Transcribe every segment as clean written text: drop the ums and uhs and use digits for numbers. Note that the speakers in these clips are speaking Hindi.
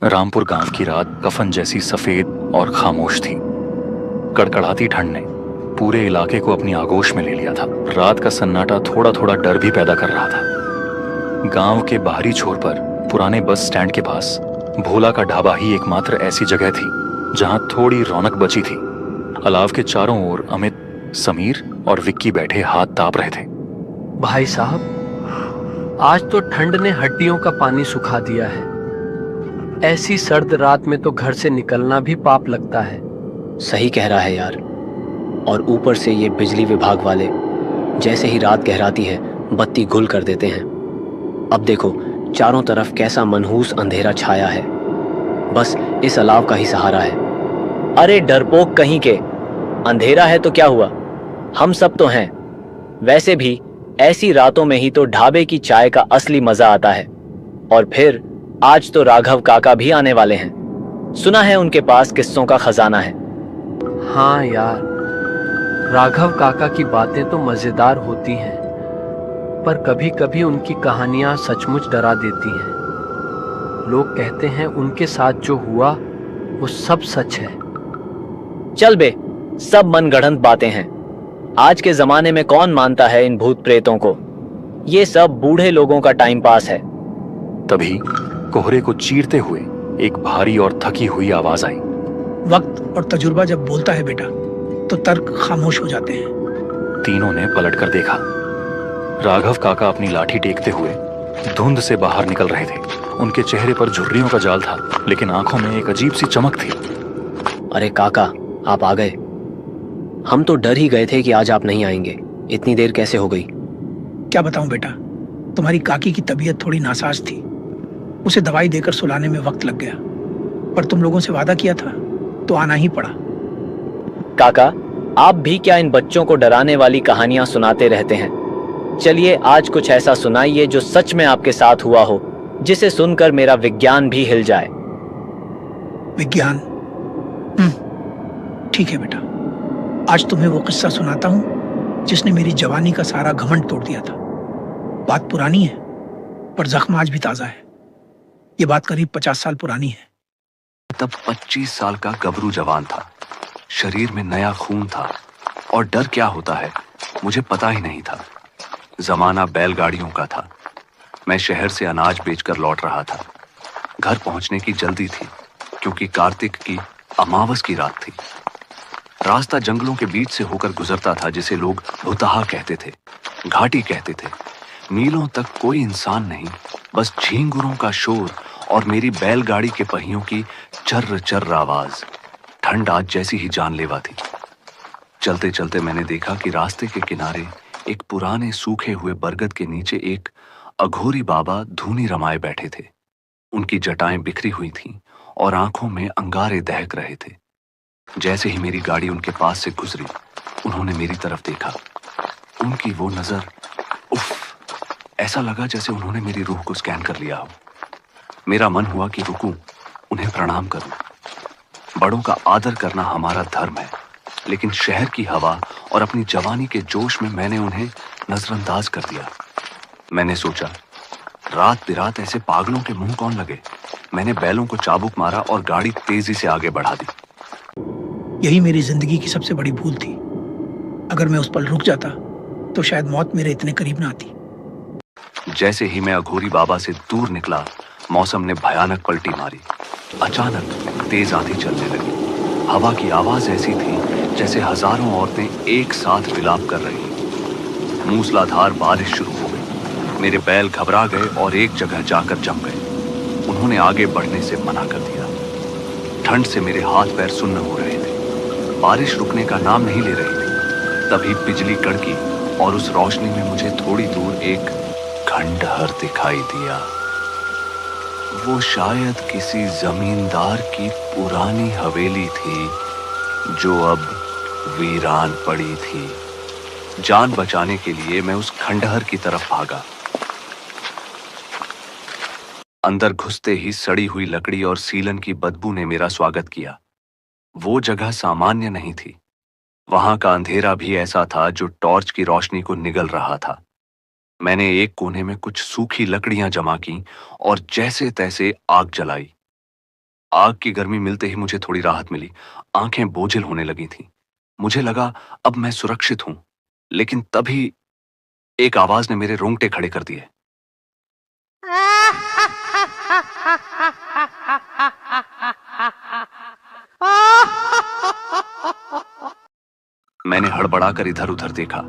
रामपुर गांव की रात कफन जैसी सफेद और खामोश थी। कड़कड़ाती ठंड ने पूरे इलाके को अपनी आगोश में ले लिया था। रात का सन्नाटा थोड़ा थोड़ा डर भी पैदा कर रहा था। गांव के बाहरी छोर पर पुराने बस स्टैंड के पास भोला का ढाबा ही एकमात्र ऐसी जगह थी जहां थोड़ी रौनक बची थी। अलाव के चारों ओर अमित, समीर और विक्की बैठे हाथ ताप रहे थे। भाई साहब, आज तो ठंड ने हड्डियों का पानी सुखा दिया है। ऐसी सर्द रात में तो घर से निकलना भी पाप लगता है। सही कह रहा है यार। और ऊपर से ये बिजली विभाग वाले जैसे ही रात गहराती है बत्ती गुल कर देते हैं। अब देखो चारों तरफ कैसा मनहूस अंधेरा छाया है। बस इस अलाव का ही सहारा है। अरे डरपोक कहीं के, अंधेरा है तो क्या हुआ, हम सब तो हैं। वैसे भी ऐसी रातों में ही तो ढाबे की चाय का असली मजा आता है। और फिर आज तो राघव काका भी आने वाले हैं। सुना है उनके पास किस्सों का खजाना है। हाँ यार, राघव काका की बातें तो मजेदार होती हैं, पर कभी कभी उनकी कहानियां सचमुच डरा देती हैं। लोग कहते हैं उनके साथ जो हुआ वो सब सच है। चल बे, सब मनगढ़ंत बातें हैं। आज के जमाने में कौन मानता है इन भूत प्रेतों को। ये सब बूढ़े लोगों का टाइम पास है। तभी कोहरे को चीरते हुए एक भारी और थकी हुई आवाज आई। वक्त और तजुर्बा जब बोलता है बेटा, तो तर्क खामोश हो जाते हैं। तीनों ने पलटकर देखा। राघव काका अपनी लाठी टेकते हुए धुंध से बाहर निकल रहे थे। उनके चेहरे पर झुर्रियों का जाल था, लेकिन आंखों में एक अजीब सी चमक थी। अरे काका, आप आ गए। हम तो डर ही गए थे कि आज आप नहीं आएंगे। इतनी देर कैसे हो गई? क्या बताऊं बेटा, तुम्हारी काकी की तबीयत थोड़ी नासाज थी। उसे दवाई देकर सुलाने में वक्त लग गया, पर तुम लोगों से वादा किया था तो आना ही पड़ा। काका, आप भी क्या इन बच्चों को डराने वाली कहानियां सुनाते रहते हैं? चलिए आज कुछ ऐसा सुनाइए जो सच में आपके साथ हुआ हो, जिसे सुनकर मेरा विज्ञान भी हिल जाए। विज्ञान? ठीक है बेटा, आज तुम्हें वो किस्सा सुनाता हूं जिसने मेरी जवानी का सारा घमंड तोड़ दिया था। बात पुरानी है, पर जख्म आज भी ताजा है। ये बात करीब 50 साल पुरानी है। तब 25 साल का गबरू जवान था। शरीर में नया खून था और डर क्या होता है मुझे पता ही नहीं था। जमाना बैलगाड़ियों का था। मैं शहर से अनाज बेचकर लौट रहा था। घर पहुंचने की जल्दी थी क्योंकि कार्तिक की अमावस की रात थी। रास्ता जंगलों के बीच से होकर गुजरता था, जिसे लोग भुतहा कहते थे, घाटी कहते थे। मीलों तक कोई इंसान नहीं, बस झींगुरों का शोर और मेरी बैलगाड़ी के पहियों की चर्र चर्र आवाज। ठंड आज जैसी ही जानलेवा थी। चलते चलते मैंने देखा कि रास्ते के किनारे एक पुराने सूखे हुए बरगद के नीचे एक अघोरी बाबा धूनी रमाए बैठे थे। उनकी जटाएं बिखरी हुई थीं और आंखों में अंगारे दहक रहे थे। जैसे ही मेरी गाड़ी उनके पास से गुजरी, उन्होंने मेरी तरफ देखा। उनकी वो नजर, उफ, ऐसा लगा जैसे उन्होंने मेरी रूह को स्कैन कर लिया हो। मेरा मन हुआ कि रुकूं, उन्हें प्रणाम करूं। बड़ों का आदर करना हमारा धर्म है, लेकिन शहर की हवा और अपनी जवानी के जोश में मैंने उन्हें नजरअंदाज कर दिया। मैंने सोचा, रात बिरात ऐसे पागलों के मुंह कौन लगे। मैंने बैलों को चाबुक मारा और गाड़ी तेजी से आगे बढ़ा दी। यही मेरी जिंदगी की सबसे बड़ी भूल थी। अगर मैं उस पल रुक जाता तो शायद मौत मेरे इतने करीब ना आती। जैसे ही मैं अघोरी बाबा से दूर निकला, मौसम ने भयानक पलटी मारी। अचानक तेज आंधी चलने लगी। हवा की आवाज ऐसी थी जैसे हजारों औरतें एक साथ विलाप कर रही। मूसलाधार बारिश शुरू हो गई। मेरे बैल घबरा गए और एक जगह जाकर जम गए। उन्होंने आगे बढ़ने से मना कर दिया। ठंड से मेरे हाथ पैर सुन्न हो रहे थे। बारिश रुकने का नाम नहीं ले रही थी। तभी बिजली कड़की और उस रोशनी में मुझे थोड़ी दूर एक खंडहर दिखाई दिया। वो शायद किसी जमींदार की पुरानी हवेली थी जो अब वीरान पड़ी थी। जान बचाने के लिए मैं उस खंडहर की तरफ भागा। अंदर घुसते ही सड़ी हुई लकड़ी और सीलन की बदबू ने मेरा स्वागत किया। वो जगह सामान्य नहीं थी। वहां का अंधेरा भी ऐसा था जो टॉर्च की रोशनी को निगल रहा था। मैंने एक कोने में कुछ सूखी लकड़ियां जमा की और जैसे तैसे आग जलाई। आग की गर्मी मिलते ही मुझे थोड़ी राहत मिली। आंखें बोझिल होने लगी थीं। मुझे लगा अब मैं सुरक्षित हूं, लेकिन तभी एक आवाज ने मेरे रोंगटे खड़े कर दिए। मैंने हड़बड़ाकर इधर उधर देखा।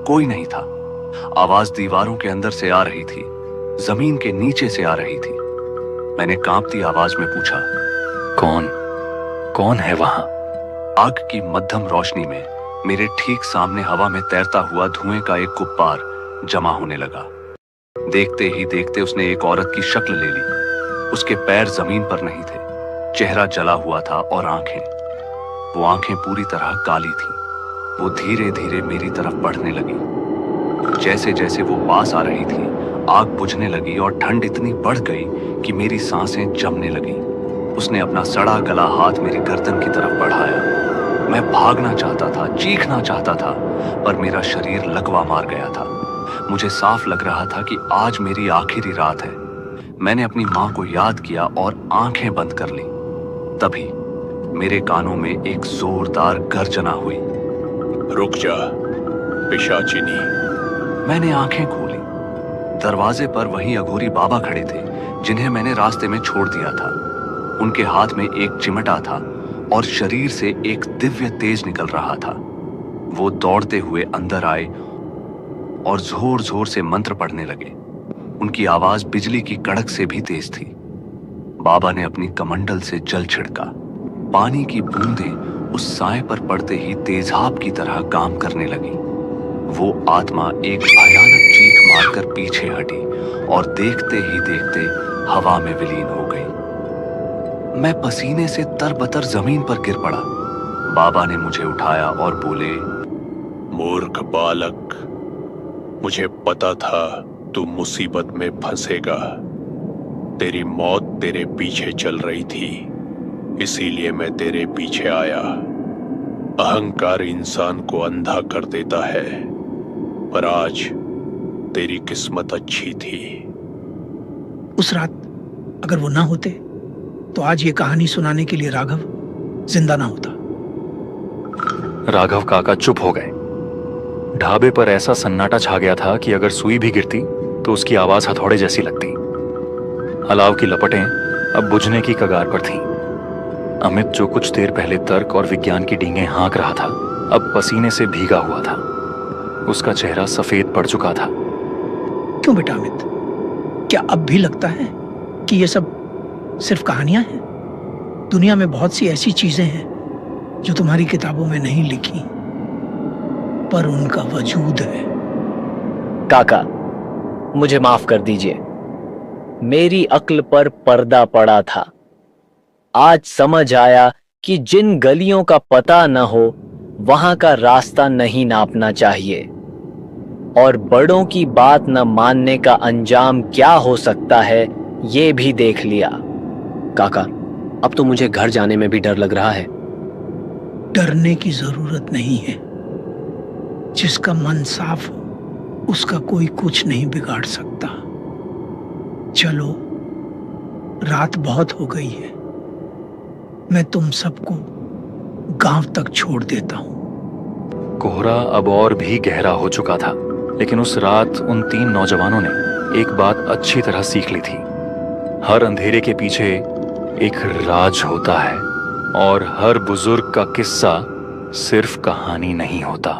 कोई नहीं था। आवाज दीवारों के अंदर से आ रही थी, जमीन के नीचे से आ रही थी। मैंने कांपती आवाज में पूछा, कौन कौन है वहां? आग की मध्यम रोशनी में मेरे ठीक सामने हवा में तैरता हुआ धुएं का एक गुब्बार जमा होने लगा। देखते ही देखते उसने एक औरत की शक्ल ले ली। उसके पैर जमीन पर नहीं थे, चेहरा जला हुआ था और वो आंखें पूरी तरह काली थीं। वो धीरे धीरे मेरी तरफ बढ़ने लगी। जैसे जैसे वो पास आ रही थी, आग बुझने लगी और ठंड इतनी बढ़ गई कि मेरी सांसें जमने लगी। उसने अपना सड़ा गला हाथ मेरी गर्दन की तरफ बढ़ाया। मैं भागना चाहता था, चीखना चाहता था, पर मेरा शरीर लकवा मार गया था। मुझे साफ लग रहा था कि आज मेरी आखिरी रात है। मैंने अपनी मां को याद किया और आंखें बंद कर ली। तभी मेरे कानों में एक जोरदार गर्जना हुई। रुक जा पिशाचिनी। मैंने आंखें खोली। दरवाजे पर वही अघोरी बाबा खड़े थे जिन्हें मैंने रास्ते में छोड़ दिया था। उनके हाथ में एक चिमटा था और शरीर से एक दिव्य तेज निकल रहा था। वो दौड़ते हुए अंदर आए और जोर जोर से मंत्र पढ़ने लगे। उनकी आवाज बिजली की कड़क से भी तेज थी। बाबा ने अपनी कमंडल से जल छिड़का। पानी की बूंदें उस साए पर पड़ते ही तेजाब की तरह काम करने लगी। वो आत्मा एक भयानक चीख मारकर पीछे हटी और देखते ही देखते हवा में विलीन हो गई। मैं पसीने से तरबतर जमीन पर गिर पड़ा। बाबा ने मुझे उठाया और बोले, मूर्ख बालक, मुझे पता था तू मुसीबत में फंसेगा। तेरी मौत तेरे पीछे चल रही थी, इसीलिए मैं तेरे पीछे आया। अहंकार इंसान को अंधा कर देता है, पर आज तेरी किस्मत अच्छी थी। उस रात अगर वो ना होते तो आज ये कहानी सुनाने के लिए राघव जिंदा ना होता। राघव काका चुप हो गए। ढाबे पर ऐसा सन्नाटा छा गया था कि अगर सुई भी गिरती तो उसकी आवाज हथौड़े जैसी लगती। अलाव की लपटें अब बुझने की कगार पर थीं। अमित जो कुछ देर पहले तर्क और विज्ञान की डींगें हाँक रहा था, अब पसीने से भीगा हुआ था। उसका चेहरा सफेद पड़ चुका था। क्यों बेटा अमित, क्या अब भी लगता है कि ये सब सिर्फ कहानियां हैं? दुनिया में बहुत सी ऐसी चीजें हैं जो तुम्हारी किताबों में नहीं लिखी, पर उनका वजूद है। काका, मुझे माफ कर दीजिए। मेरी अक्ल पर पर्दा पड़ा था। आज समझ आया कि जिन गलियों का पता न हो वहां का रास्ता नहीं नापना चाहिए, और बड़ों की बात न मानने का अंजाम क्या हो सकता है ये भी देख लिया। काका, अब तो मुझे घर जाने में भी डर लग रहा है। डरने की जरूरत नहीं है। जिसका मन साफ हो उसका कोई कुछ नहीं बिगाड़ सकता। चलो, रात बहुत हो गई है। मैं तुम सबको गांव तक छोड़ देता हूं। कोहरा अब और भी गहरा हो चुका था, लेकिन उस रात उन 3 नौजवानों ने एक बात अच्छी तरह सीख ली थी। हर अंधेरे के पीछे एक राज होता है, और हर बुजुर्ग का किस्सा सिर्फ कहानी नहीं होता।